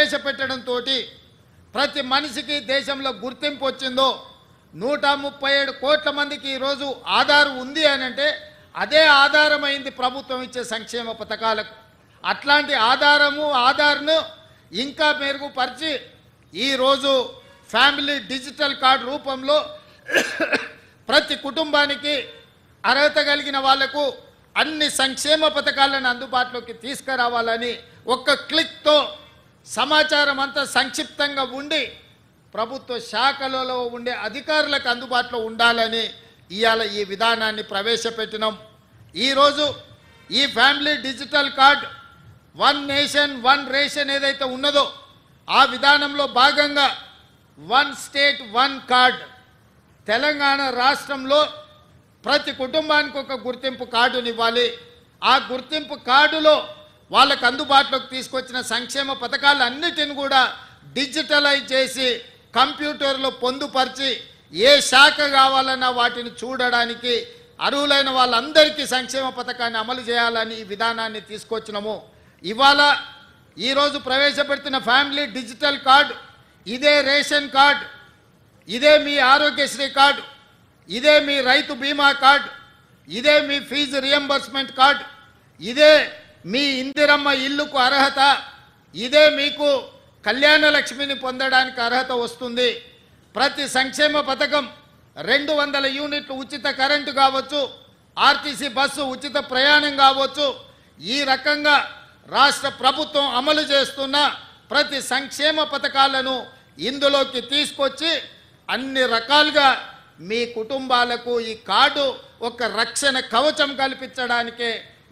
ప్రవేశపెట్టడంతో ప్రతి మనిషికి దేశంలో గుర్తింపు వచ్చిందో 137 కోట్ల మందికి ఈరోజు ఆధార్ ఉంది అని అంటే అదే ఆధారమైంది ప్రభుత్వం ఇచ్చే సంక్షేమ పథకాలకు. అట్లాంటి ఆధార్ను ఇంకా మెరుగుపరిచి ఈరోజు ఫ్యామిలీ డిజిటల్ కార్డు రూపంలో ప్రతి కుటుంబానికి అర్హత కలిగిన వాళ్లకు అన్ని సంక్షేమ పథకాలను అందుబాటులోకి తీసుకురావాలని ఒక్క క్లిక్తో సమాచారం అంతా సంక్షిప్తంగా ఉండి ప్రభుత్వ శాఖలలో ఉండే అధికారులకు అందుబాటులో ఉండాలని ఇవాళ ఈ విధానాన్ని ప్రవేశపెట్టినాం. ఈరోజు ఈ family digital card 1 nation 1 ration ఏదైతే ఉన్నదో ఆ విధానంలో భాగంగా 1 స్టేట్ 1 కార్డ్ తెలంగాణ రాష్ట్రంలో ప్రతి కుటుంబానికి ఒక గుర్తింపు కార్డునివ్వాలి. ఆ గుర్తింపు కార్డులో వాళ్ళకు అందుబాటులోకి తీసుకొచ్చిన సంక్షేమ పథకాలన్నిటిని కూడా డిజిటలైజ్ చేసి కంప్యూటర్లో పొందుపరిచి ఏ శాఖ కావాలన్నా వాటిని చూడడానికి అర్హులైన వాళ్ళందరికీ సంక్షేమ పథకాన్ని అమలు చేయాలని ఈ విధానాన్ని తీసుకొచ్చినాము. ఇవాళ ఈరోజు ప్రవేశపెడుతున్న ఫ్యామిలీ డిజిటల్ కార్డు ఇదే రేషన్ కార్డు, ఇదే మీ ఆరోగ్యశ్రీ కార్డు, ఇదే మీ రైతు బీమా కార్డు, ఇదే మీ ఫీజు రియంబర్స్మెంట్ కార్డు, ఇదే మీ ఇందిరమ్మ ఇల్లుకు అర్హత, ఇదే మీకు కళ్యాణ లక్ష్మిని పొందడానికి అర్హత వస్తుంది. ప్రతి సంక్షేమ పథకం 200 యూనిట్లు ఉచిత కరెంటు కావచ్చు, ఆర్టీసీ బస్సు ఉచిత ప్రయాణం కావచ్చు, ఈ రకంగా రాష్ట్ర ప్రభుత్వం అమలు చేస్తున్న ప్రతి సంక్షేమ పథకాలను ఇందులోకి తీసుకొచ్చి అన్ని రకాలుగా మీ కుటుంబాలకు ఈ కార్డు ఒక రక్షణ కవచం కల్పించడానికే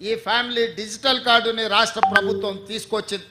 ఈ ఫ్యామిలీ డిజిటల్ కార్డుని రాష్ట్ర ప్రభుత్వం తీసుకొచ్చింది.